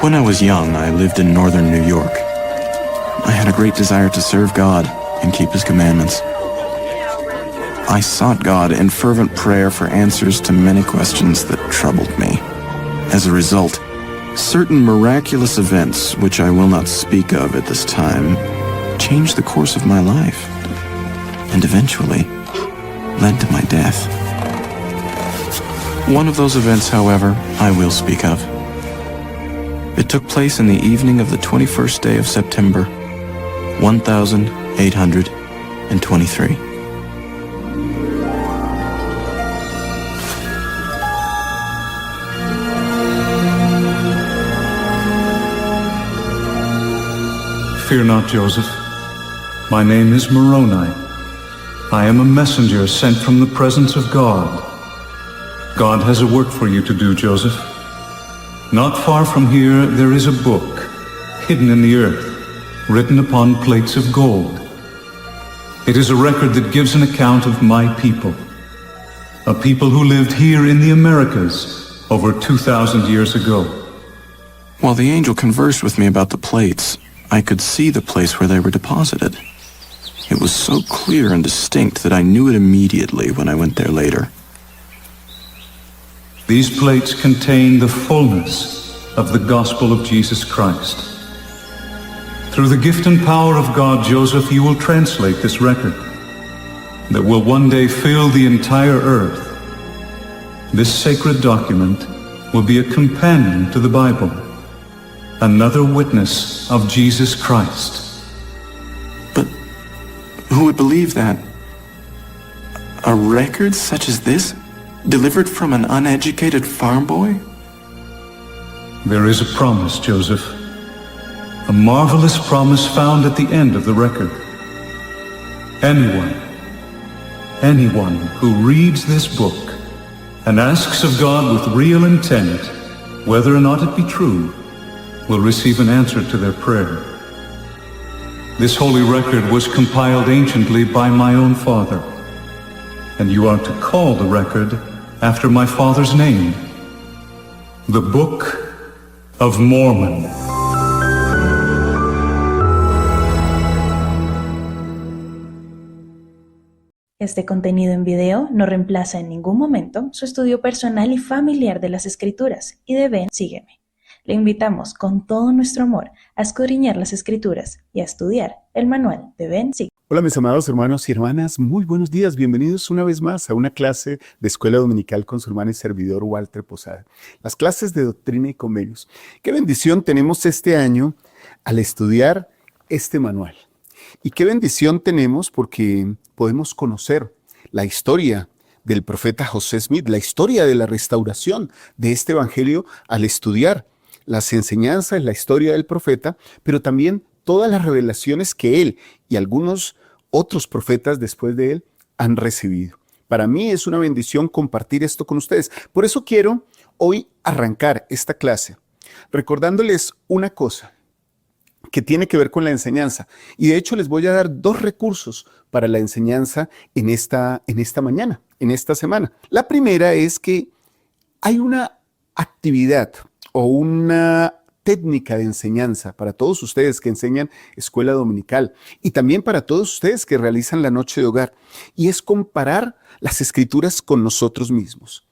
When I was young, I lived in northern New York. I had a great desire to serve God and keep His commandments. I sought God in fervent prayer for answers to many questions that troubled me. As a result, certain miraculous events, which I will not speak of at this time, changed the course of my life and eventually led to my death. One of those events, however, I will speak of. It took place in the evening of the 21st day of September, 1823. Fear not, Joseph. My name is Moroni. I am a messenger sent from the presence of God. God has a work for you to do, Joseph. Not far from here there is a book, hidden in the earth, written upon plates of gold. It is a record that gives an account of my people, a people who lived here in the Americas over 2,000 years ago. While the angel conversed with me about the plates, I could see the place where they were deposited. It was so clear and distinct that I knew it immediately when I went there later. These plates contain the fullness of the gospel of Jesus Christ. Through the gift and power of God, Joseph, you will translate this record that will one day fill the entire earth. This sacred document will be a companion to the Bible, another witness of Jesus Christ. But who would believe that? A record such as this, delivered from an uneducated farm boy? There is a promise, Joseph. A marvelous promise found at the end of the record. Anyone who reads this book and asks of God with real intent, whether or not it be true, will receive an answer to their prayer. This holy record was compiled anciently by my own father, and you are to call the record after my father's name, the Book of Mormon. Este contenido en video no reemplaza en ningún momento su estudio personal y familiar de las Escrituras y de Ven, Sígueme. Le invitamos con todo nuestro amor a escudriñar las Escrituras y a estudiar el manual de Ven, Sígueme. Hola mis amados hermanos y hermanas, muy buenos días, bienvenidos una vez más a una clase de Escuela Dominical con su hermano y servidor Walter Posada. Las clases de Doctrina y Convenios. Qué bendición tenemos este año al estudiar este manual. Y qué bendición tenemos porque podemos conocer la historia del profeta José Smith, la historia de la restauración de este evangelio al estudiar las enseñanzas, la historia del profeta, pero también todas las revelaciones que él y algunos otros profetas después de él han recibido. Para mí es una bendición compartir esto con ustedes. Por eso quiero hoy arrancar esta clase recordándoles una cosa que tiene que ver con la enseñanza. Y de hecho les voy a dar dos recursos para la enseñanza en esta mañana, en esta semana. La primera es que hay una actividad o una técnica de enseñanza para todos ustedes que enseñan escuela dominical y también para todos ustedes que realizan la noche de hogar, y es comparar las escrituras con nosotros mismos.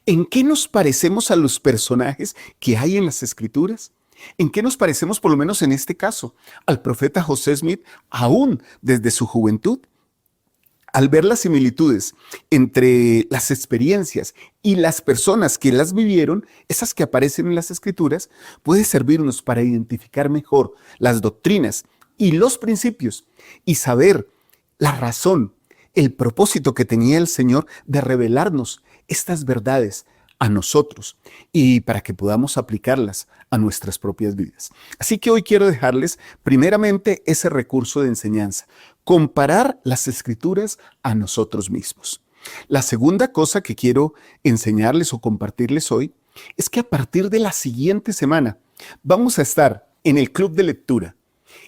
¿En qué nos parecemos a los personajes que hay en las escrituras? ¿En qué nos parecemos, por lo menos en este caso, al profeta José Smith, aún desde su juventud? Al ver las similitudes entre las experiencias y las personas que las vivieron, esas que aparecen en las Escrituras, puede servirnos para identificar mejor las doctrinas y los principios y saber la razón, el propósito que tenía el Señor de revelarnos estas verdades a nosotros y para que podamos aplicarlas a nuestras propias vidas. Así que hoy quiero dejarles primeramente ese recurso de enseñanza, comparar las escrituras a nosotros mismos. La segunda cosa que quiero enseñarles o compartirles hoy es que a partir de la siguiente semana vamos a estar en el club de lectura,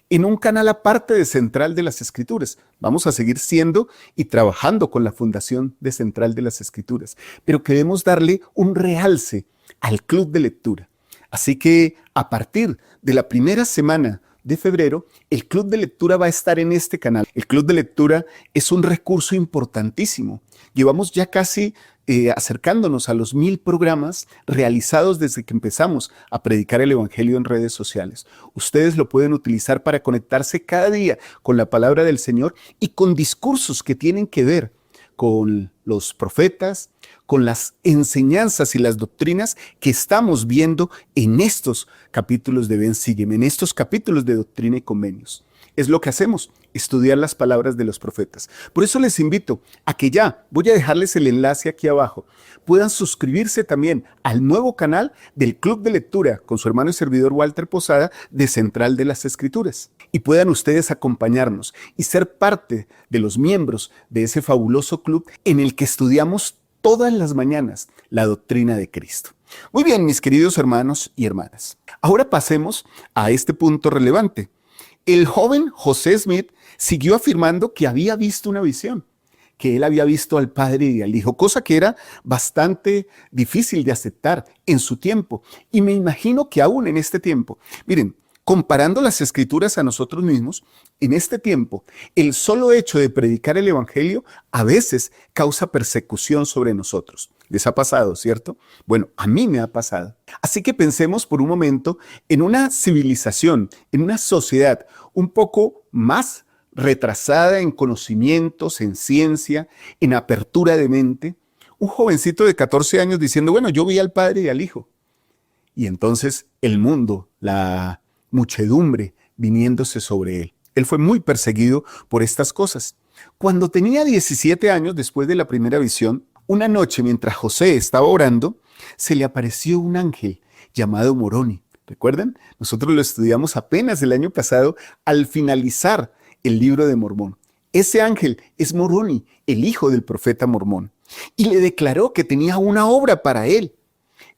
en un canal aparte de Central de las Escrituras. Vamos a seguir siendo y trabajando con la fundación de Central de las Escrituras, pero queremos darle un realce al club de lectura. Así que a partir de la primera semana de febrero, el Club de Lectura va a estar en este canal. El Club de Lectura es un recurso importantísimo. Llevamos ya casi acercándonos a los 1000 programas realizados desde que empezamos a predicar el Evangelio en redes sociales. Ustedes lo pueden utilizar para conectarse cada día con la palabra del Señor y con discursos que tienen que ver con los profetas, con las enseñanzas y las doctrinas que estamos viendo en estos capítulos de Ven, Sígueme, en estos capítulos de Doctrina y Convenios. Es lo que hacemos, estudiar las palabras de los profetas. Por eso les invito a que ya, voy a dejarles el enlace aquí abajo, puedan suscribirse también al nuevo canal del Club de Lectura con su hermano y servidor Walter Posada de Central de las Escrituras. Y puedan ustedes acompañarnos y ser parte de los miembros de ese fabuloso club en el que estudiamos todas las mañanas la doctrina de Cristo. Muy bien, mis queridos hermanos y hermanas. Ahora pasemos a este punto relevante. El joven José Smith siguió afirmando que había visto una visión, que él había visto al Padre y al Hijo, cosa que era bastante difícil de aceptar en su tiempo. Y me imagino que aún en este tiempo, miren, comparando las Escrituras a nosotros mismos, en este tiempo, el solo hecho de predicar el Evangelio a veces causa persecución sobre nosotros. ¿Les ha pasado, cierto? Bueno, a mí me ha pasado. Así que pensemos por un momento en una civilización, en una sociedad un poco más retrasada en conocimientos, en ciencia, en apertura de mente. Un jovencito de 14 años diciendo, bueno, yo vi al Padre y al Hijo. Y entonces el mundo, la muchedumbre viniéndose sobre él. Él fue muy perseguido por estas cosas. Cuando tenía 17 años, después de la primera visión, una noche mientras José estaba orando, se le apareció un ángel llamado Moroni. ¿Recuerdan? Nosotros lo estudiamos apenas el año pasado al finalizar el libro de Mormón. Ese ángel es Moroni, el hijo del profeta Mormón, y le declaró que tenía una obra para él.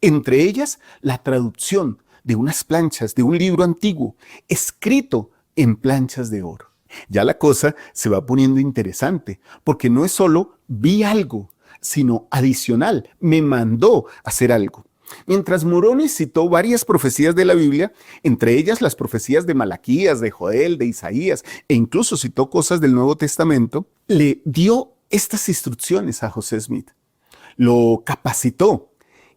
Entre ellas, la traducción de unas planchas de un libro antiguo, escrito en planchas de oro. Ya la cosa se va poniendo interesante, porque no es solo vi algo, sino adicional, me mandó a hacer algo. Mientras Moroni citó varias profecías de la Biblia, entre ellas las profecías de Malaquías, de Joel, de Isaías, e incluso citó cosas del Nuevo Testamento, le dio estas instrucciones a José Smith. Lo capacitó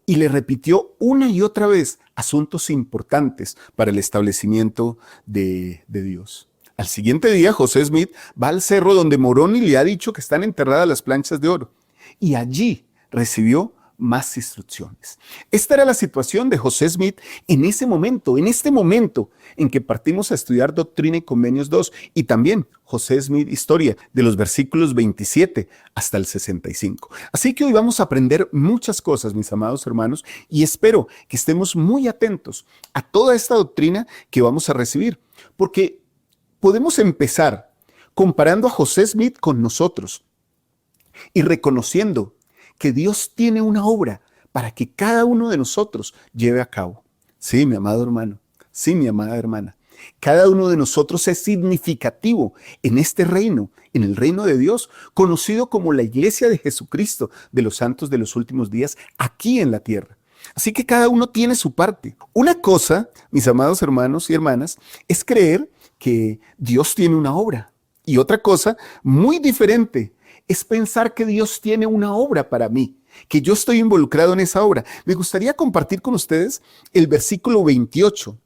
y le repitió una y otra vez asuntos importantes para el establecimiento de Dios. Al siguiente día, José Smith va al cerro donde Moroni le ha dicho que están enterradas las planchas de oro, y allí recibió más instrucciones. Esta era la situación de José Smith en ese momento, en este momento en que partimos a estudiar Doctrina y Convenios 2 y también José Smith Historia de los versículos 27 hasta el 65. Así que hoy vamos a aprender muchas cosas, mis amados hermanos, y espero que estemos muy atentos a toda esta doctrina que vamos a recibir, porque podemos empezar comparando a José Smith con nosotros y reconociendo que Dios tiene una obra para que cada uno de nosotros lleve a cabo. Sí, mi amado hermano, sí, mi amada hermana. Cada uno de nosotros es significativo en este reino, en el reino de Dios, conocido como la Iglesia de Jesucristo de los santos de los últimos días aquí en la tierra. Así que cada uno tiene su parte. Una cosa, mis amados hermanos y hermanas, es creer que Dios tiene una obra. Y otra cosa, muy diferente, es pensar que Dios tiene una obra para mí, que yo estoy involucrado en esa obra. Me gustaría compartir con ustedes el versículo 28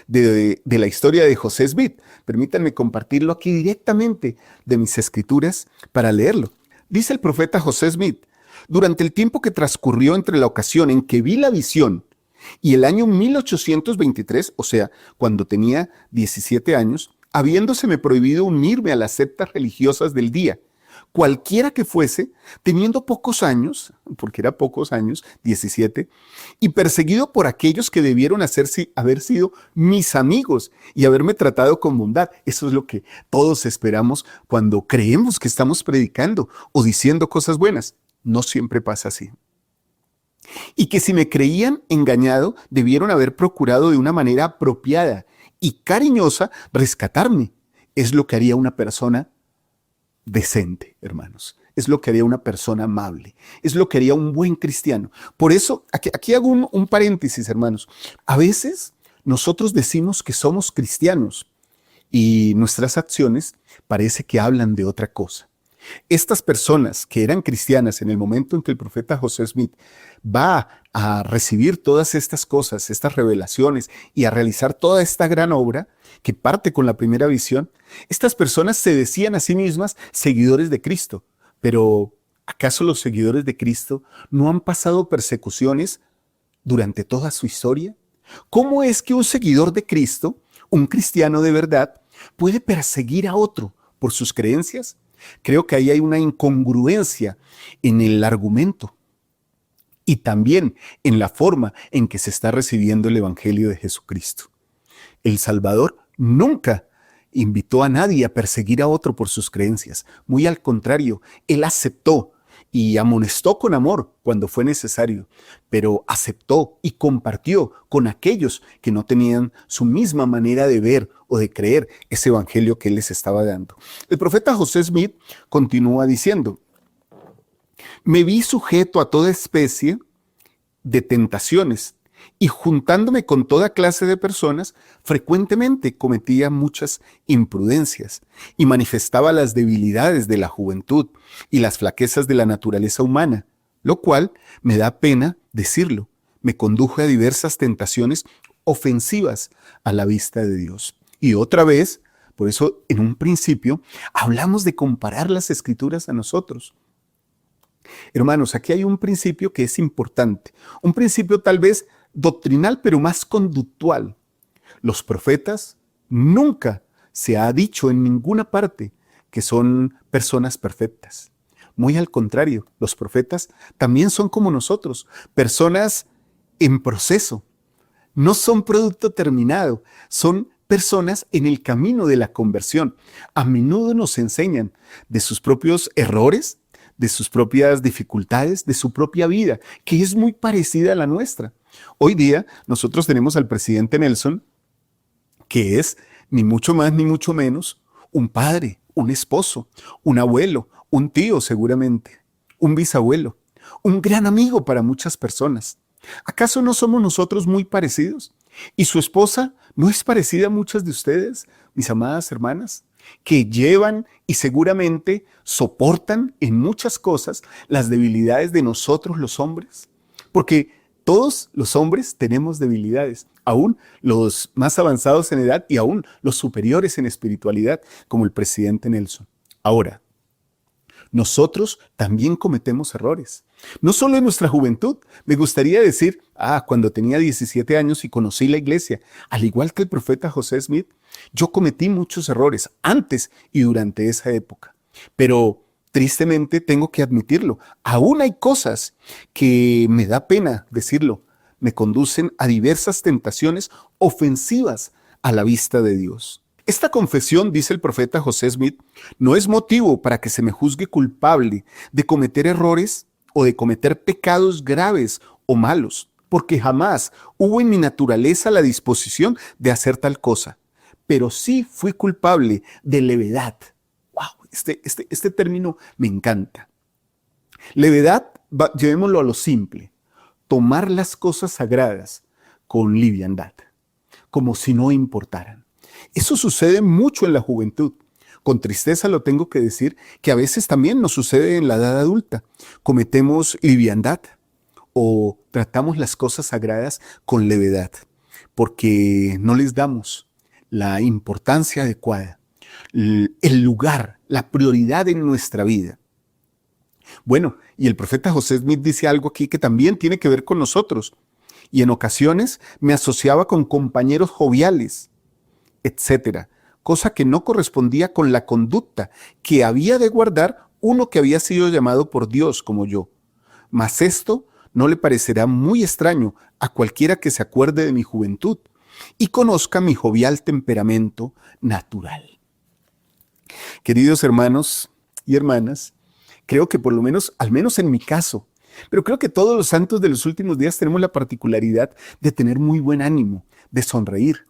de la historia de José Smith. Permítanme compartirlo aquí directamente de mis escrituras para leerlo. Dice el profeta José Smith: durante el tiempo que transcurrió entre la ocasión en que vi la visión y el año 1823, o sea, cuando tenía 17 años, habiéndoseme prohibido unirme a las sectas religiosas del día, cualquiera que fuese, teniendo pocos años, porque era pocos años, 17, y perseguido por aquellos que debieron haber sido mis amigos y haberme tratado con bondad. Eso es lo que todos esperamos cuando creemos que estamos predicando o diciendo cosas buenas. No siempre pasa así. Y que si me creían engañado, debieron haber procurado de una manera apropiada y cariñosa rescatarme. Es lo que haría una persona decente, hermanos. es lo que haría una persona amable, es lo que haría un buen cristiano. Por eso, aquí hago un paréntesis, hermanos. A veces nosotros decimos que somos cristianos y nuestras acciones parece que hablan de otra cosa. Estas personas que eran cristianas en el momento en que el profeta José Smith va a recibir todas estas cosas, estas revelaciones y a realizar toda esta gran obra que parte con la primera visión, estas personas se decían a sí mismas seguidores de Cristo. Pero, ¿acaso los seguidores de Cristo no han pasado persecuciones durante toda su historia? ¿Cómo es que un seguidor de Cristo, un cristiano de verdad, puede perseguir a otro por sus creencias? Creo que ahí hay una incongruencia en el argumento y también en la forma en que se está recibiendo el Evangelio de Jesucristo. El Salvador nunca invitó a nadie a perseguir a otro por sus creencias. Muy al contrario, Él aceptó y amonestó con amor cuando fue necesario, pero aceptó y compartió con aquellos que no tenían su misma manera de ver o de creer ese evangelio que Él les estaba dando. El profeta José Smith continúa diciendo: me vi sujeto a toda especie de tentaciones y juntándome con toda clase de personas, frecuentemente cometía muchas imprudencias y manifestaba las debilidades de la juventud y las flaquezas de la naturaleza humana, lo cual me da pena decirlo. Me conduje a diversas tentaciones ofensivas a la vista de Dios. Y otra vez, por eso en un principio, hablamos de comparar las Escrituras a nosotros. Hermanos, aquí hay un principio que es importante, un principio tal vez doctrinal, pero más conductual. Los profetas nunca se ha dicho en ninguna parte que son personas perfectas. Muy al contrario, los profetas también son como nosotros, personas en proceso. No son producto terminado, son personas en el camino de la conversión. A menudo nos enseñan de sus propios errores, de sus propias dificultades, de su propia vida, que es muy parecida a la nuestra. Hoy día nosotros tenemos al presidente Nelson, que es ni mucho más ni mucho menos un padre, un esposo, un abuelo, un tío seguramente, un bisabuelo, un gran amigo para muchas personas. ¿Acaso no somos nosotros muy parecidos? ¿Y su esposa no es parecida a muchas de ustedes, mis amadas hermanas, que llevan y seguramente soportan en muchas cosas las debilidades de nosotros los hombres? Porque todos los hombres tenemos debilidades, aún los más avanzados en edad y aún los superiores en espiritualidad, como el presidente Nelson. Ahora, nosotros también cometemos errores, no solo en nuestra juventud. Me gustaría decir, cuando tenía 17 años y conocí la iglesia, al igual que el profeta José Smith, yo cometí muchos errores antes y durante esa época, pero tristemente tengo que admitirlo, aún hay cosas que me da pena decirlo, me conducen a diversas tentaciones ofensivas a la vista de Dios. Esta confesión, dice el profeta José Smith, no es motivo para que se me juzgue culpable de cometer errores o de cometer pecados graves o malos, porque jamás hubo en mi naturaleza la disposición de hacer tal cosa, pero sí fui culpable de levedad. ¡Wow! Este término me encanta. Levedad, llevémoslo a lo simple, tomar las cosas sagradas con liviandad, como si no importaran. Eso sucede mucho en la juventud. Con tristeza lo tengo que decir, que a veces también nos sucede en la edad adulta. Cometemos liviandad o tratamos las cosas sagradas con levedad, porque no les damos la importancia adecuada, el lugar, la prioridad en nuestra vida. Bueno, y el profeta José Smith dice algo aquí que también tiene que ver con nosotros. Y en ocasiones me asociaba con compañeros joviales, etcétera, cosa que no correspondía con la conducta que había de guardar uno que había sido llamado por Dios como yo. Mas esto no le parecerá muy extraño a cualquiera que se acuerde de mi juventud y conozca mi jovial temperamento natural. Queridos hermanos y hermanas, creo que por lo menos, al menos en mi caso, pero creo que todos los santos de los últimos días tenemos la particularidad de tener muy buen ánimo, de sonreír.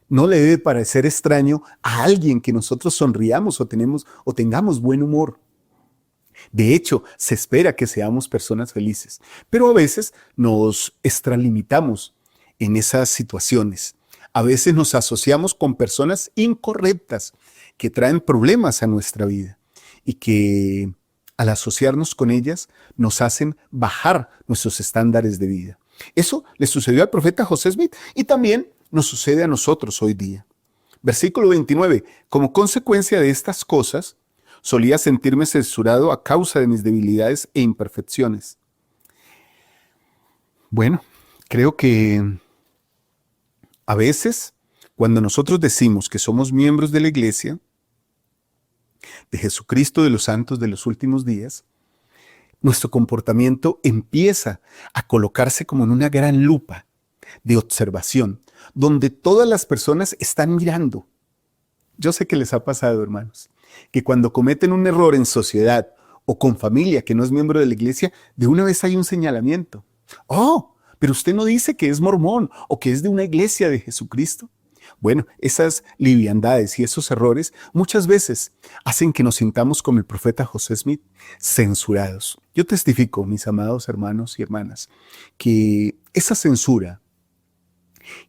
No le debe parecer extraño a alguien que nosotros sonriamos o tengamos buen humor. De hecho, se espera que seamos personas felices, pero a veces nos extralimitamos en esas situaciones. A veces nos asociamos con personas incorrectas que traen problemas a nuestra vida y que al asociarnos con ellas nos hacen bajar nuestros estándares de vida. Eso le sucedió al profeta José Smith y también nos sucede a nosotros hoy día. Versículo 29. Como consecuencia de estas cosas, solía sentirme censurado a causa de mis debilidades e imperfecciones. Bueno, creo que a veces, cuando nosotros decimos que somos miembros de la iglesia, de Jesucristo de los santos de los últimos días, nuestro comportamiento empieza a colocarse como en una gran lupa de observación, donde todas las personas están mirando. Yo sé que les ha pasado, hermanos, que cuando cometen un error en sociedad o con familia que no es miembro de la iglesia, de una vez hay un señalamiento. ¡Oh! Pero usted no dice que es mormón o que es de una iglesia de Jesucristo. Bueno, esas liviandades y esos errores muchas veces hacen que nos sintamos como el profeta José Smith, censurados. Yo testifico, mis amados hermanos y hermanas, que esa censura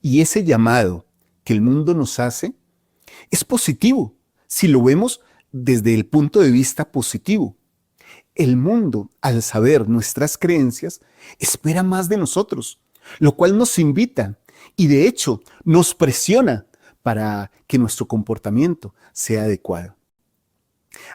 y ese llamado que el mundo nos hace es positivo, si lo vemos desde el punto de vista positivo. El mundo, al saber nuestras creencias, espera más de nosotros, lo cual nos invita y de hecho nos presiona para que nuestro comportamiento sea adecuado.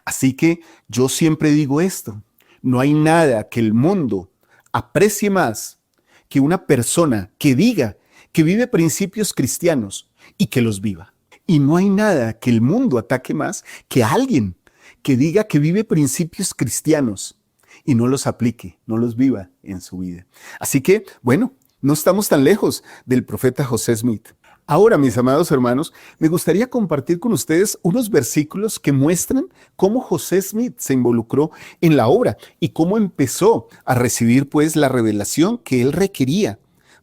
Así que yo siempre digo esto, no hay nada que el mundo aprecie más que una persona que diga que vive principios cristianos y que los viva. Y no hay nada que el mundo ataque más que alguien que diga que vive principios cristianos y no los aplique, no los viva en su vida. Así que, bueno, no estamos tan lejos del profeta José Smith. Ahora, mis amados hermanos, me gustaría compartir con ustedes unos versículos que muestran cómo José Smith se involucró en la obra y cómo empezó a recibir pues la revelación que él requería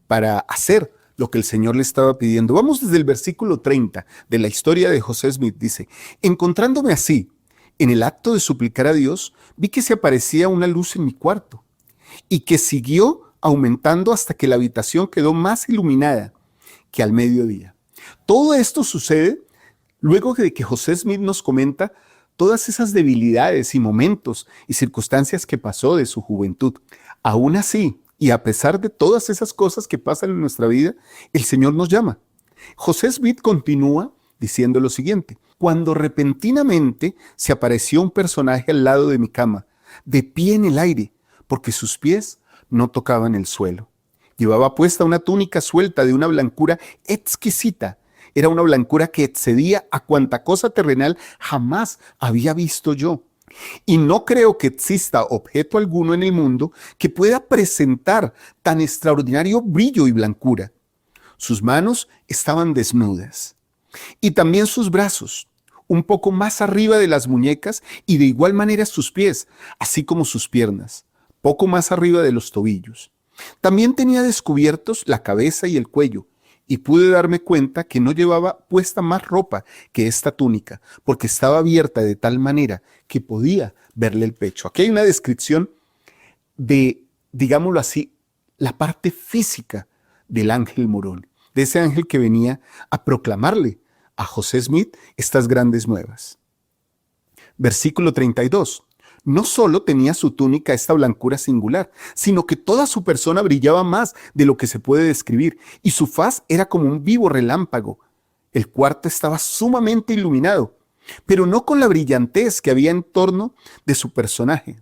para hacer lo que el Señor le estaba pidiendo. Vamos desde el versículo 30 de la historia de José Smith. Dice, encontrándome así, en el acto de suplicar a Dios, vi que se aparecía una luz en mi cuarto y que siguió aumentando hasta que la habitación quedó más iluminada que al mediodía. Todo esto sucede luego de que José Smith nos comenta todas esas debilidades y momentos y circunstancias que pasó de su juventud. Aún así, y a pesar de todas esas cosas que pasan en nuestra vida, el Señor nos llama. José Smith continúa diciendo lo siguiente: cuando repentinamente se apareció un personaje al lado de mi cama, de pie en el aire, porque sus pies no tocaban el suelo. Llevaba puesta una túnica suelta de una blancura exquisita. Era una blancura que excedía a cuanta cosa terrenal jamás había visto yo. Y no creo que exista objeto alguno en el mundo que pueda presentar tan extraordinario brillo y blancura. Sus manos estaban desnudas y también sus brazos, un poco más arriba de las muñecas, y de igual manera sus pies, así como sus piernas, poco más arriba de los tobillos. También tenía descubiertos la cabeza y el cuello, y pude darme cuenta que no llevaba puesta más ropa que esta túnica, porque estaba abierta de tal manera que podía verle el pecho. Aquí hay una descripción de, digámoslo así, la parte física del ángel Moroni, de ese ángel que venía a proclamarle a José Smith estas grandes nuevas. Versículo 32. No solo tenía su túnica esta blancura singular, sino que toda su persona brillaba más de lo que se puede describir, y su faz era como un vivo relámpago. El cuarto estaba sumamente iluminado, pero no con la brillantez que había en torno de su personaje.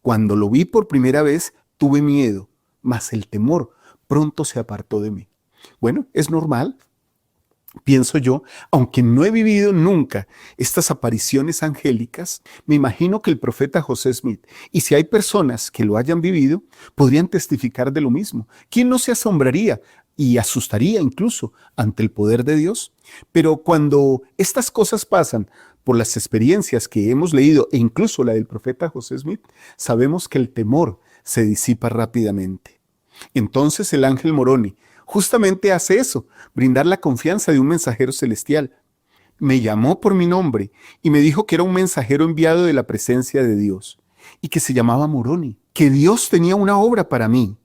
Cuando lo vi por primera vez, tuve miedo, mas el temor pronto se apartó de mí. Bueno, es normal, pienso yo, aunque no he vivido nunca estas apariciones angélicas, me imagino que el profeta José Smith, y si hay personas que lo hayan vivido, podrían testificar de lo mismo. ¿Quién no se asombraría y asustaría incluso ante el poder de Dios? Pero cuando estas cosas pasan por las experiencias que hemos leído, e incluso la del profeta José Smith, sabemos que el temor se disipa rápidamente. Entonces el ángel Moroni justamente hace eso, brindar la confianza de un mensajero celestial. me llamó por mi nombre y me dijo que era un mensajero enviado de la presencia de Dios y que se llamaba Moroni, que Dios tenía una obra para mí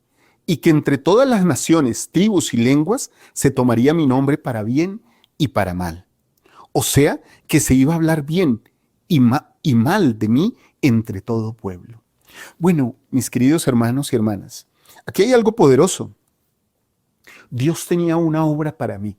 y que entre todas las naciones, tribus y lenguas se tomaría mi nombre para bien y para mal. O sea, que se iba a hablar bien y mal de mí entre todo pueblo. Bueno, mis queridos hermanos y hermanas, aquí hay algo poderoso. Dios tenía una obra para mí.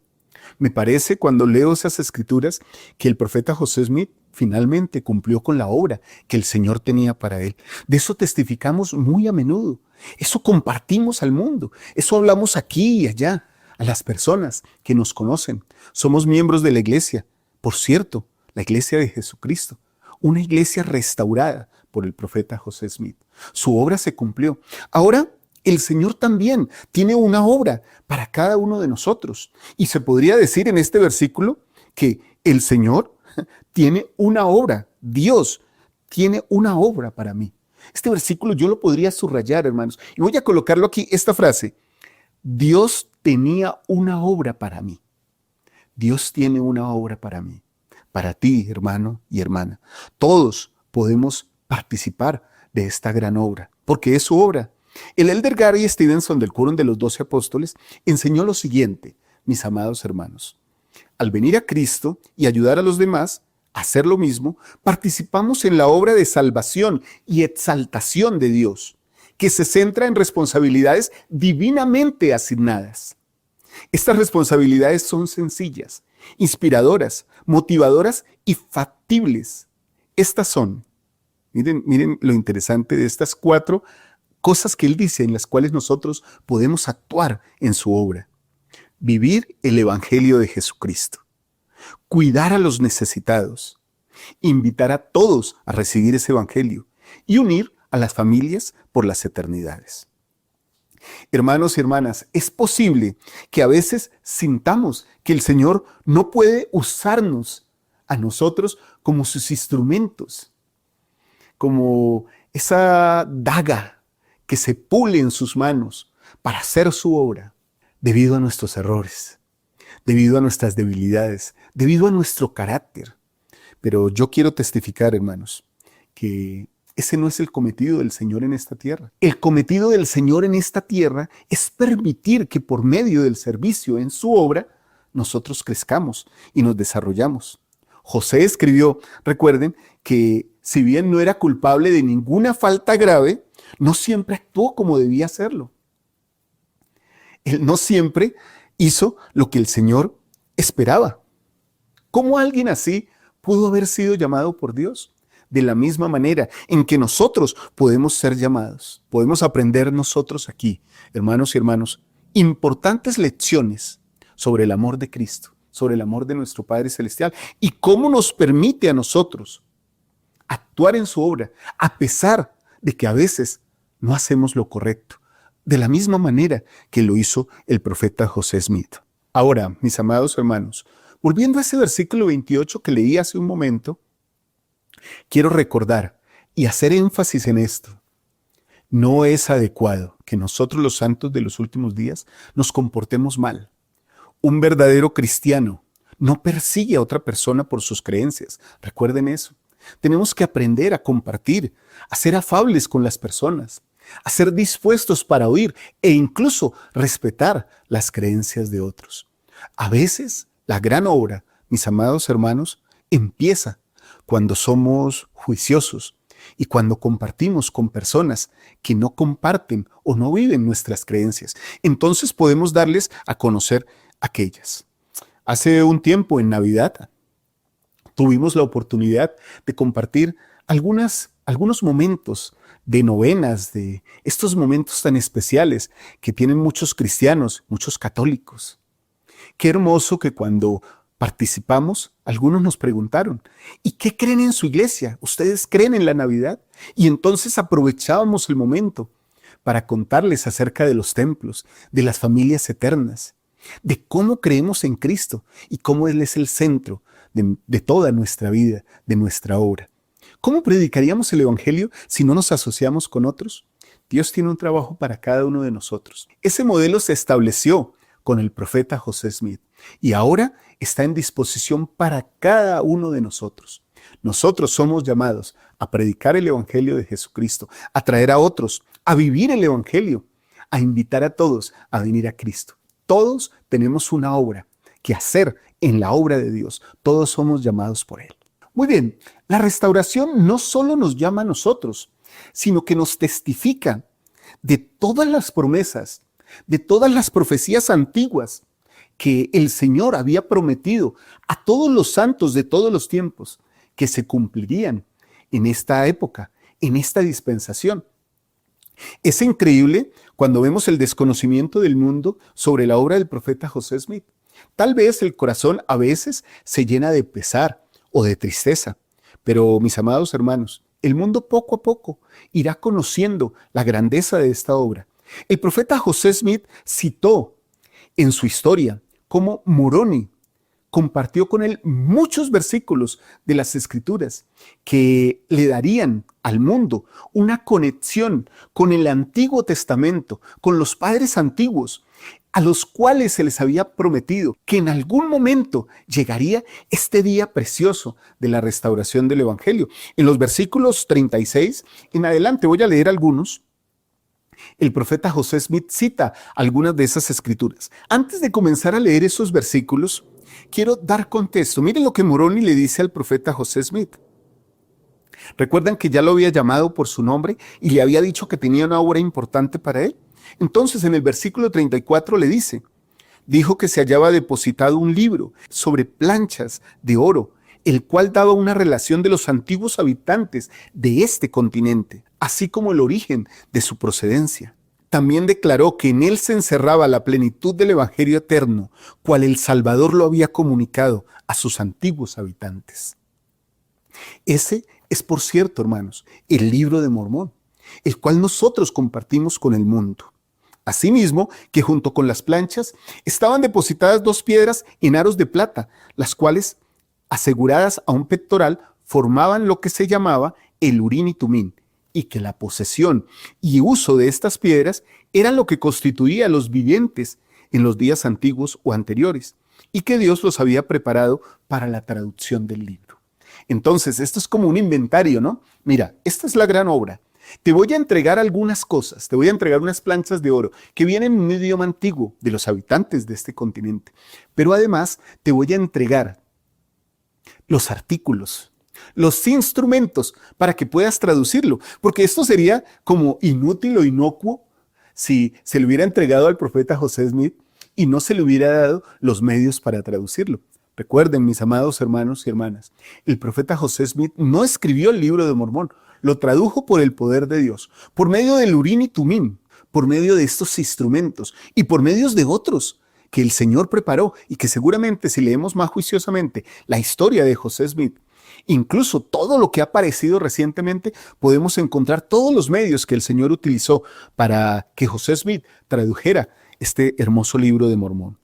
Me parece, cuando leo esas escrituras, que el profeta José Smith finalmente cumplió con la obra que el Señor tenía para él. De eso testificamos muy a menudo. Eso compartimos al mundo. Eso hablamos aquí y allá a las personas que nos conocen. Somos miembros de la iglesia. Por cierto, la iglesia de Jesucristo. Una iglesia restaurada por el profeta José Smith. Su obra se cumplió. Ahora, el Señor también tiene una obra para cada uno de nosotros. Y se podría decir en este versículo que el Señor tiene una obra. Dios tiene una obra para mí. Este versículo yo lo podría subrayar, hermanos. Y voy a colocarlo aquí, esta frase. Dios tenía una obra para mí. Dios tiene una obra para mí. Para ti, hermano y hermana. Todos podemos participar de esta gran obra, porque es su obra. El elder Gary Stevenson del Quórum de los 12 Apóstoles enseñó lo siguiente, mis amados hermanos. Al venir a Cristo y ayudar a los demás a hacer lo mismo, participamos en la obra de salvación y exaltación de Dios, que se centra en responsabilidades divinamente asignadas. Estas responsabilidades son sencillas, inspiradoras, motivadoras y factibles. Estas son, miren lo interesante de estas 4 cosas que él dice en las cuales nosotros podemos actuar en su obra. Vivir el Evangelio de Jesucristo. Cuidar a los necesitados. Invitar a todos a recibir ese Evangelio. Y unir a las familias por las eternidades. Hermanos y hermanas, es posible que a veces sintamos que el Señor no puede usarnos a nosotros como sus instrumentos, como esa daga que se pule en sus manos para hacer su obra, debido a nuestros errores, debido a nuestras debilidades, debido a nuestro carácter. Pero yo quiero testificar, hermanos, que ese no es el cometido del Señor en esta tierra. El cometido del Señor en esta tierra es permitir que por medio del servicio en su obra, nosotros crezcamos y nos desarrollamos. José escribió, recuerden, que si bien no era culpable de ninguna falta grave, no siempre actuó como debía hacerlo. Él no siempre hizo lo que el Señor esperaba. ¿Cómo alguien así pudo haber sido llamado por Dios? De la misma manera en que nosotros podemos ser llamados, podemos aprender nosotros aquí, hermanos y hermanos, importantes lecciones sobre el amor de Cristo, sobre el amor de nuestro Padre Celestial y cómo nos permite a nosotros actuar en su obra, a pesar de que a veces no hacemos lo correcto, de la misma manera que lo hizo el profeta José Smith. Ahora, mis amados hermanos, volviendo a ese versículo 28 que leí hace un momento, quiero recordar y hacer énfasis en esto. No es adecuado que nosotros los santos de los últimos días nos comportemos mal. Un verdadero cristiano no persigue a otra persona por sus creencias. Recuerden eso. Tenemos que aprender a compartir, a ser afables con las personas, a ser dispuestos para oír e incluso respetar las creencias de otros. A veces, la gran obra, mis amados hermanos, empieza cuando somos juiciosos y cuando compartimos con personas que no comparten o no viven nuestras creencias. Entonces podemos darles a conocer aquellas. Hace un tiempo, en Navidad, tuvimos la oportunidad de compartir algunos momentos de novenas, de estos momentos tan especiales que tienen muchos cristianos, muchos católicos. Qué hermoso que cuando participamos, algunos nos preguntaron, ¿y qué creen en su iglesia? ¿Ustedes creen en la Navidad? Y entonces aprovechábamos el momento para contarles acerca de los templos, de las familias eternas, de cómo creemos en Cristo y cómo Él es el centro de toda nuestra vida, de nuestra obra. ¿Cómo predicaríamos el Evangelio si no nos asociamos con otros? Dios tiene un trabajo para cada uno de nosotros. Ese modelo se estableció con el profeta José Smith y ahora está en disposición para cada uno de nosotros. Nosotros somos llamados a predicar el Evangelio de Jesucristo, a traer a otros, a vivir el Evangelio, a invitar a todos a venir a Cristo. Todos tenemos una obra que hacer en la obra de Dios. Todos somos llamados por Él. Muy bien, la restauración no solo nos llama a nosotros, sino que nos testifica de todas las promesas, de todas las profecías antiguas que el Señor había prometido a todos los santos de todos los tiempos, que se cumplirían en esta época, en esta dispensación. Es increíble cuando vemos el desconocimiento del mundo sobre la obra del profeta José Smith. Tal vez el corazón a veces se llena de pesar o de tristeza, pero mis amados hermanos, el mundo poco a poco irá conociendo la grandeza de esta obra. El profeta José Smith citó en su historia cómo Moroni compartió con él muchos versículos de las Escrituras que le darían al mundo una conexión con el Antiguo Testamento, con los padres antiguos, a los cuales se les había prometido que en algún momento llegaría este día precioso de la restauración del Evangelio. En los versículos 36 en adelante, voy a leer algunos. El profeta José Smith cita algunas de esas escrituras. Antes de comenzar a leer esos versículos, quiero dar contexto. Miren lo que Moroni le dice al profeta José Smith. ¿Recuerdan que ya lo había llamado por su nombre y le había dicho que tenía una obra importante para él? Entonces en el versículo 34 le dijo que se hallaba depositado un libro sobre planchas de oro, el cual daba una relación de los antiguos habitantes de este continente, así como el origen de su procedencia. También declaró que en él se encerraba la plenitud del Evangelio eterno, cual el Salvador lo había comunicado a sus antiguos habitantes. Ese es, por cierto, hermanos, el libro de Mormón, el cual nosotros compartimos con el mundo. Asimismo, que junto con las planchas estaban depositadas 2 piedras en aros de plata, las cuales, aseguradas a un pectoral, formaban lo que se llamaba el Urín y Tumín, y que la posesión y uso de estas piedras eran lo que constituía a los vivientes en los días antiguos o anteriores, y que Dios los había preparado para la traducción del libro. Entonces, esto es como un inventario, ¿no? Mira, esta es la gran obra. Te voy a entregar algunas cosas, te voy a entregar unas planchas de oro que vienen en un idioma antiguo de los habitantes de este continente, pero además te voy a entregar los artículos, los instrumentos para que puedas traducirlo, porque esto sería como inútil o inocuo si se le hubiera entregado al profeta José Smith y no se le hubiera dado los medios para traducirlo. Recuerden, mis amados hermanos y hermanas, el profeta José Smith no escribió el libro de Mormón, lo tradujo por el poder de Dios, por medio del Urín y Tumín, por medio de estos instrumentos y por medios de otros que el Señor preparó y que seguramente si leemos más juiciosamente la historia de José Smith, incluso todo lo que ha aparecido recientemente, podemos encontrar todos los medios que el Señor utilizó para que José Smith tradujera este hermoso libro de Mormón.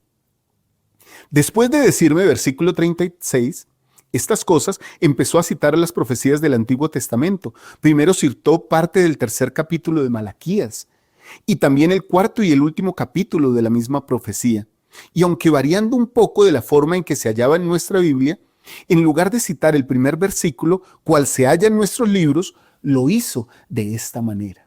Después de decirme, versículo 36, estas cosas, empezó a citar las profecías del Antiguo Testamento. Primero citó parte del 3er capítulo de Malaquías y también el 4º y el último capítulo de la misma profecía. Y aunque variando un poco de la forma en que se hallaba en nuestra Biblia, en lugar de citar el primer versículo, cual se halla en nuestros libros, lo hizo de esta manera.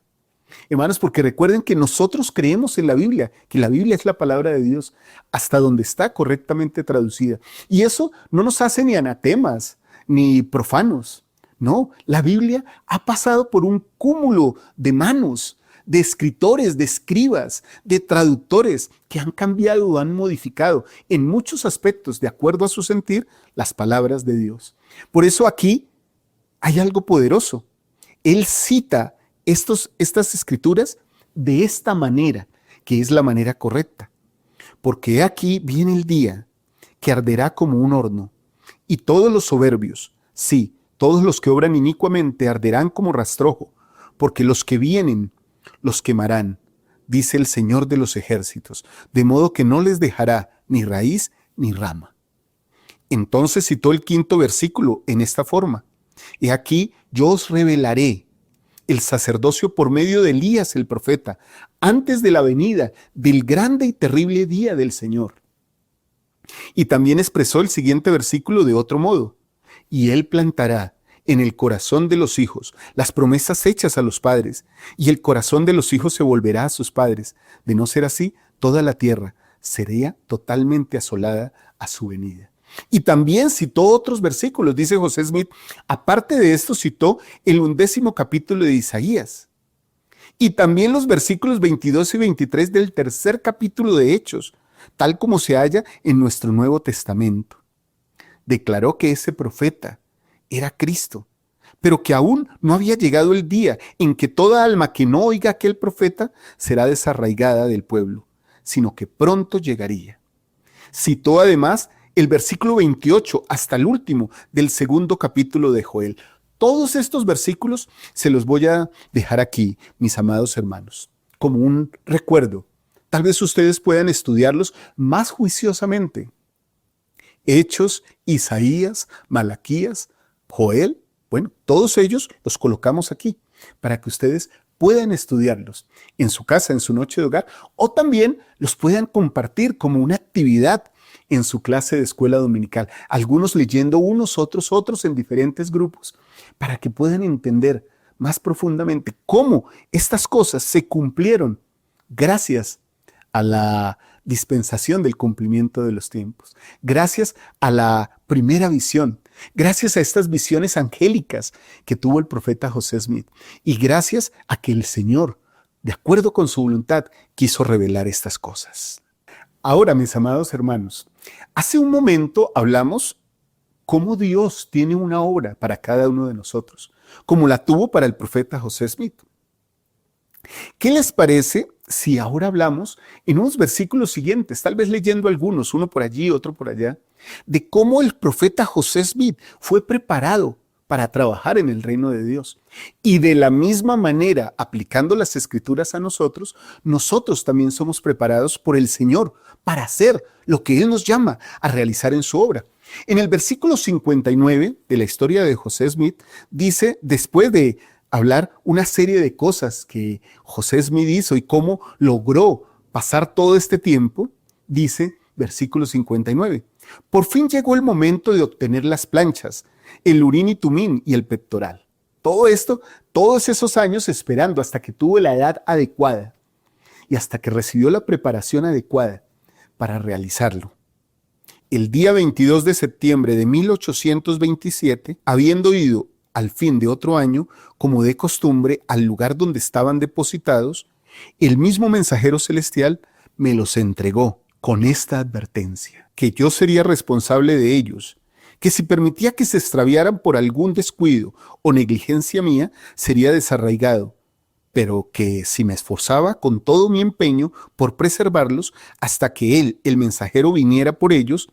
Hermanos, porque recuerden que nosotros creemos en la Biblia, que la Biblia es la palabra de Dios, hasta donde está correctamente traducida. Y eso no nos hace ni anatemas, ni profanos. No, la Biblia ha pasado por un cúmulo de manos, de escritores, de escribas, de traductores que han cambiado o han modificado en muchos aspectos, de acuerdo a su sentir, las palabras de Dios. Por eso aquí hay algo poderoso. Él cita estas escrituras de esta manera, que es la manera correcta. Porque aquí viene el día que arderá como un horno, y todos los soberbios, sí, todos los que obran inicuamente arderán como rastrojo, porque los que vienen los quemarán, dice el Señor de los ejércitos, de modo que no les dejará ni raíz ni rama. Entonces citó el 5º versículo en esta forma: He aquí, yo os revelaré el sacerdocio por medio de Elías el profeta antes de la venida del grande y terrible día del Señor. Y también expresó el siguiente versículo de otro modo: y Él plantará en el corazón de los hijos las promesas hechas a los padres, y el corazón de los hijos se volverá a sus padres. De no ser así, toda la tierra sería totalmente asolada a su venida. Y también citó otros versículos, dice José Smith. Aparte de esto, citó el 11º capítulo de Isaías. Y también los versículos 22 y 23 del 3er capítulo de Hechos, tal como se halla en nuestro Nuevo Testamento. Declaró que ese profeta era Cristo, pero que aún no había llegado el día en que toda alma que no oiga a aquel profeta será desarraigada del pueblo, sino que pronto llegaría. Citó además el versículo 28 hasta el último del 2º capítulo de Joel. Todos estos versículos se los voy a dejar aquí, mis amados hermanos, como un recuerdo. Tal vez ustedes puedan estudiarlos más juiciosamente. Hechos, Isaías, Malaquías, Joel, bueno, todos ellos los colocamos aquí para que ustedes puedan estudiarlos en su casa, en su noche de hogar, o también los puedan compartir como una actividad en su clase de escuela dominical. Algunos leyendo unos, otros en diferentes grupos, para que puedan entender más profundamente cómo estas cosas se cumplieron gracias a la dispensación del cumplimiento de los tiempos, gracias a la primera visión, gracias a estas visiones angélicas que tuvo el profeta José Smith y gracias a que el Señor, de acuerdo con su voluntad, quiso revelar estas cosas. Ahora, mis amados hermanos, hace un momento hablamos cómo Dios tiene una obra para cada uno de nosotros, como la tuvo para el profeta José Smith. ¿Qué les parece si ahora hablamos en unos versículos siguientes, tal vez leyendo algunos, uno por allí, otro por allá, de cómo el profeta José Smith fue preparado para trabajar en el reino de Dios? Y de la misma manera, aplicando las escrituras a nosotros, nosotros también somos preparados por el Señor para hacer lo que Él nos llama a realizar en su obra. En el versículo 59 de la historia de José Smith, dice, después de hablar una serie de cosas que José Smith hizo y cómo logró pasar todo este tiempo, dice, versículo 59, por fin llegó el momento de obtener las planchas, el Urín y Tumín y el pectoral. Todo esto, todos esos años esperando hasta que tuvo la edad adecuada y hasta que recibió la preparación adecuada para realizarlo. El día 22 de septiembre de 1827, habiendo ido al fin de otro año, como de costumbre, al lugar donde estaban depositados, el mismo mensajero celestial me los entregó con esta advertencia, que yo sería responsable de ellos, que si permitía que se extraviaran por algún descuido o negligencia mía, sería desarraigado, pero que si me esforzaba con todo mi empeño por preservarlos hasta que él, el mensajero, viniera por ellos,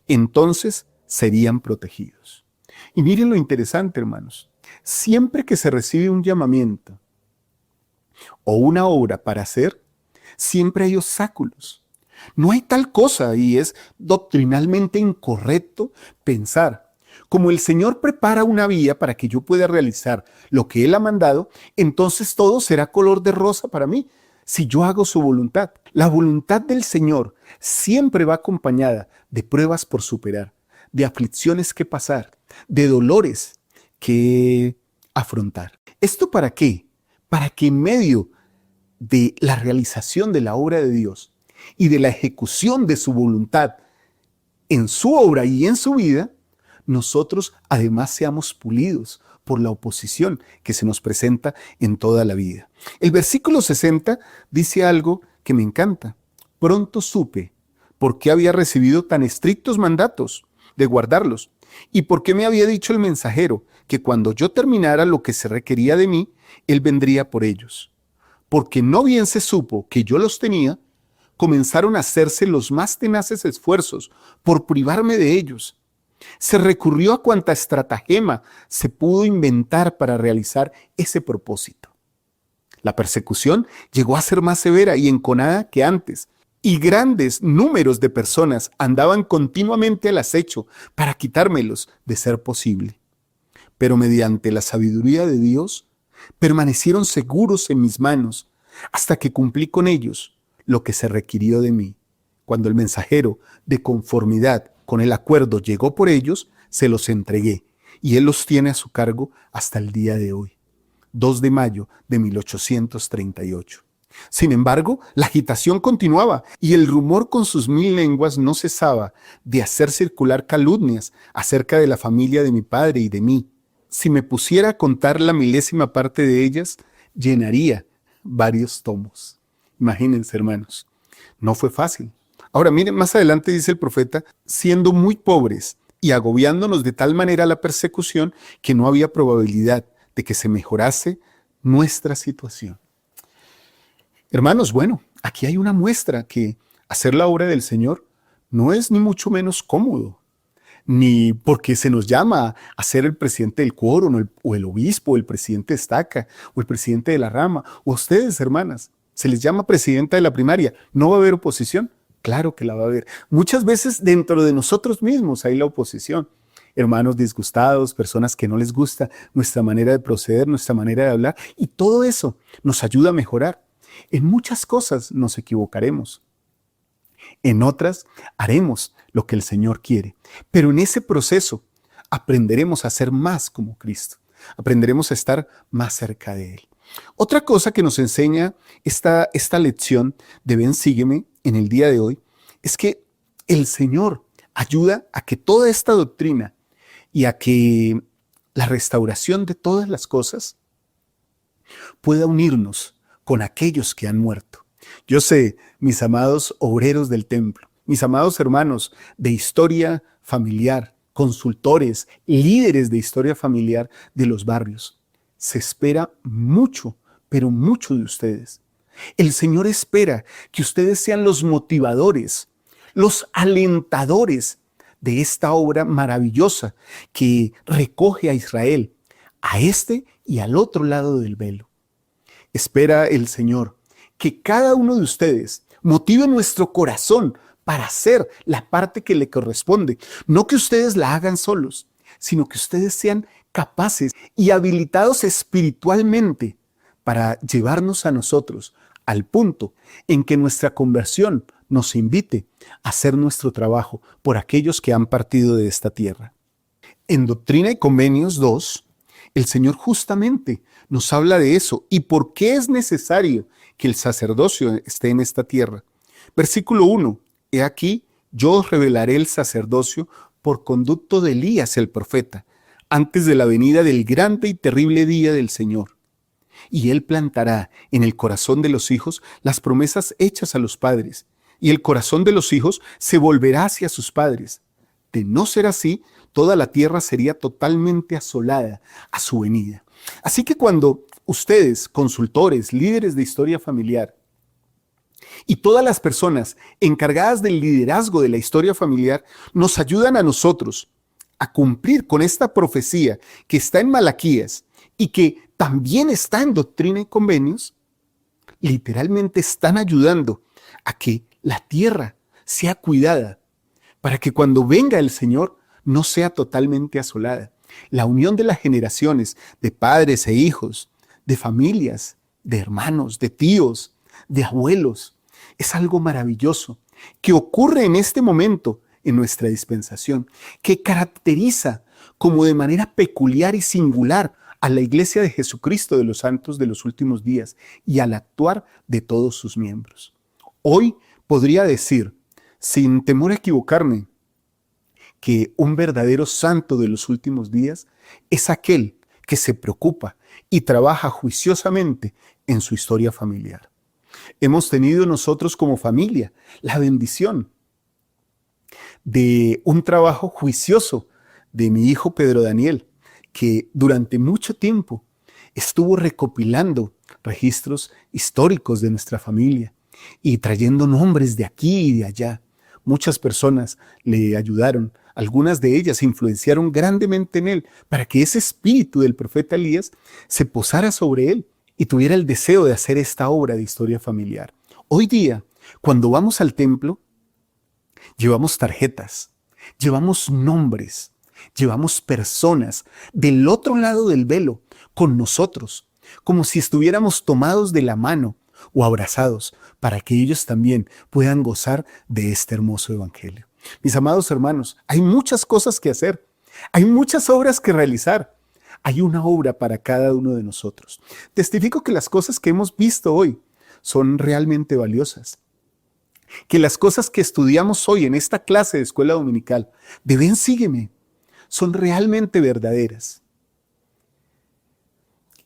entonces serían protegidos. Y miren lo interesante, hermanos. Siempre que se recibe un llamamiento o una obra para hacer, siempre hay obstáculos. No hay tal cosa y es doctrinalmente incorrecto pensar. Como el Señor prepara una vía para que yo pueda realizar lo que Él ha mandado, entonces todo será color de rosa para mí si yo hago su voluntad. La voluntad del Señor siempre va acompañada de pruebas por superar, de aflicciones que pasar, de dolores que afrontar. ¿Esto para qué? Para que en medio de la realización de la obra de Dios y de la ejecución de su voluntad en su obra y en su vida, nosotros además seamos pulidos por la oposición que se nos presenta en toda la vida. El versículo 60 dice algo que me encanta. Pronto supe por qué había recibido tan estrictos mandatos de guardarlos y por qué me había dicho el mensajero que cuando yo terminara lo que se requería de mí, él vendría por ellos. Porque no bien se supo que yo los tenía, comenzaron a hacerse los más tenaces esfuerzos por privarme de ellos. Se recurrió a cuanta estratagema se pudo inventar para realizar ese propósito. La persecución llegó a ser más severa y enconada que antes, y grandes números de personas andaban continuamente al acecho para quitármelos de ser posible. Pero mediante la sabiduría de Dios, permanecieron seguros en mis manos, hasta que cumplí con ellos lo que se requirió de mí. Cuando el mensajero, de conformidad con el acuerdo, llegó por ellos, se los entregué, y él los tiene a su cargo hasta el día de hoy, 2 de mayo de 1838. Sin embargo, la agitación continuaba y el rumor con sus 1000 lenguas no cesaba de hacer circular calumnias acerca de la familia de mi padre y de mí. Si me pusiera a contar la milésima parte de ellas, llenaría varios tomos. Imagínense, hermanos, no fue fácil. Ahora miren, más adelante dice el profeta, siendo muy pobres y agobiándonos de tal manera la persecución que no había probabilidad de que se mejorase nuestra situación. Hermanos, bueno, aquí hay una muestra que hacer la obra del Señor no es ni mucho menos cómodo, ni porque se nos llama a ser el presidente del quórum, o el obispo, o el presidente de estaca, o el presidente de la rama, o a ustedes, hermanas, se les llama presidenta de la primaria. ¿No va a haber oposición? Claro que la va a haber. Muchas veces dentro de nosotros mismos hay la oposición. Hermanos disgustados, personas que no les gusta nuestra manera de proceder, nuestra manera de hablar, y todo eso nos ayuda a mejorar. En muchas cosas nos equivocaremos. En otras haremos lo que el Señor quiere. Pero en ese proceso aprenderemos a ser más como Cristo. Aprenderemos a estar más cerca de Él. Otra cosa que nos enseña esta lección de Ven, sígueme en el día de hoy es que el Señor ayuda a que toda esta doctrina y a que la restauración de todas las cosas pueda unirnos con aquellos que han muerto. Yo sé, mis amados obreros del templo, mis amados hermanos de historia familiar, consultores, líderes de historia familiar de los barrios, se espera mucho, pero mucho de ustedes. El Señor espera que ustedes sean los motivadores, los alentadores de esta obra maravillosa que recoge a Israel, a este y al otro lado del velo. Espera el Señor que cada uno de ustedes motive nuestro corazón para hacer la parte que le corresponde. No que ustedes la hagan solos, sino que ustedes sean capaces y habilitados espiritualmente para llevarnos a nosotros al punto en que nuestra conversión nos invite a hacer nuestro trabajo por aquellos que han partido de esta tierra. En Doctrina y Convenios 2, el Señor justamente nos habla de eso y por qué es necesario que el sacerdocio esté en esta tierra. Versículo 1, he aquí, yo os revelaré el sacerdocio por conducto de Elías el profeta, antes de la venida del grande y terrible día del Señor. Y él plantará en el corazón de los hijos las promesas hechas a los padres, y el corazón de los hijos se volverá hacia sus padres. De no ser así, toda la tierra sería totalmente asolada a su venida. Así que cuando ustedes, consultores, líderes de historia familiar, y todas las personas encargadas del liderazgo de la historia familiar, nos ayudan a nosotros a cumplir con esta profecía que está en Malaquías y que también está en Doctrina y Convenios, literalmente están ayudando a que la tierra sea cuidada para que cuando venga el Señor no sea totalmente asolada. La unión de las generaciones, de padres e hijos, de familias, de hermanos, de tíos, de abuelos, es algo maravilloso que ocurre en este momento en nuestra dispensación, que caracteriza como de manera peculiar y singular a la Iglesia de Jesucristo de los Santos de los últimos días y al actuar de todos sus miembros. Hoy podría decir, sin temor a equivocarme, que un verdadero santo de los últimos días es aquel que se preocupa y trabaja juiciosamente en su historia familiar. Hemos tenido nosotros como familia la bendición de un trabajo juicioso de mi hijo Pedro Daniel, que durante mucho tiempo estuvo recopilando registros históricos de nuestra familia y trayendo nombres de aquí y de allá. Muchas personas le ayudaron, algunas de ellas influenciaron grandemente en él para que ese espíritu del profeta Elías se posara sobre él y tuviera el deseo de hacer esta obra de historia familiar. Hoy día, cuando vamos al templo, llevamos tarjetas, llevamos nombres, llevamos personas del otro lado del velo con nosotros, como si estuviéramos tomados de la mano o abrazados para que ellos también puedan gozar de este hermoso evangelio. Mis amados hermanos, hay muchas cosas que hacer, hay muchas obras que realizar. Hay una obra para cada uno de nosotros. Testifico que las cosas que hemos visto hoy son realmente valiosas. Que las cosas que estudiamos hoy en esta clase de escuela dominical de Ven, Sígueme, son realmente verdaderas.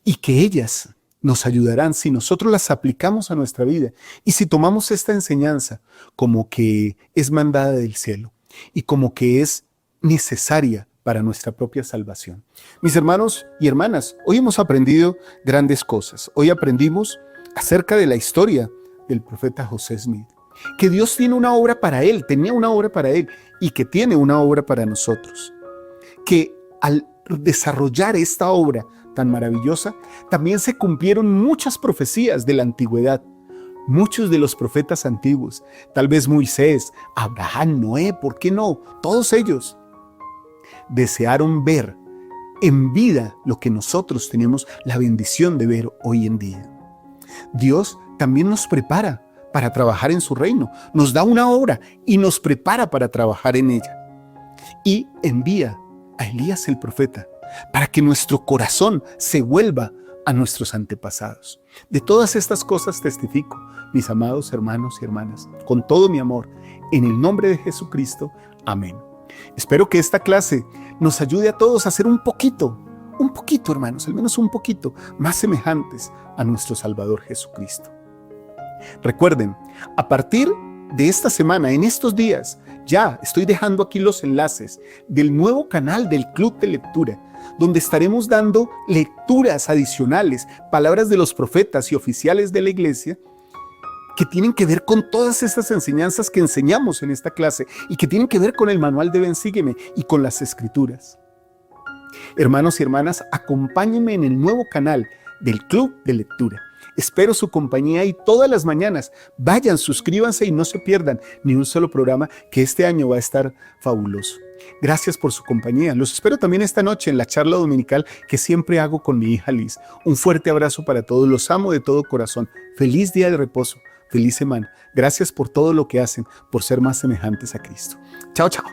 Y que ellas nos ayudarán si nosotros las aplicamos a nuestra vida y si tomamos esta enseñanza como que es mandada del cielo y como que es necesaria para nuestra propia salvación. Mis hermanos y hermanas, hoy hemos aprendido grandes cosas. Hoy aprendimos acerca de la historia del profeta José Smith, que Dios tiene una obra para él, tenía una obra para él y que tiene una obra para nosotros. Que al desarrollar esta obra tan maravillosa, también se cumplieron muchas profecías de la antigüedad. Muchos de los profetas antiguos, tal vez Moisés, Abraham, Noé, ¿por qué no? Todos ellos desearon ver en vida lo que nosotros tenemos la bendición de ver hoy en día. Dios también nos prepara para trabajar en su reino, nos da una obra y nos prepara para trabajar en ella. Y envía a Elías el profeta para que nuestro corazón se vuelva a nuestros antepasados. De todas estas cosas testifico, mis amados hermanos y hermanas, con todo mi amor, en el nombre de Jesucristo. Amén. Espero que esta clase nos ayude a todos a ser un poquito, hermanos, al menos un poquito más semejantes a nuestro Salvador Jesucristo. Recuerden, a partir de esta semana, en estos días, ya estoy dejando aquí los enlaces del nuevo canal del Club de Lectura, donde estaremos dando lecturas adicionales, palabras de los profetas y oficiales de la iglesia, que tienen que ver con todas estas enseñanzas que enseñamos en esta clase y que tienen que ver con el manual de Ven, Sígueme y con las Escrituras. Hermanos y hermanas, acompáñenme en el nuevo canal del Club de Lectura. Espero su compañía y todas las mañanas vayan, suscríbanse y no se pierdan ni un solo programa, que este año va a estar fabuloso. Gracias por su compañía. Los espero también esta noche en la charla dominical que siempre hago con mi hija Liz. Un fuerte abrazo para todos. Los amo de todo corazón. Feliz día de reposo. Feliz semana. Gracias por todo lo que hacen, por ser más semejantes a Cristo. Chao, chao.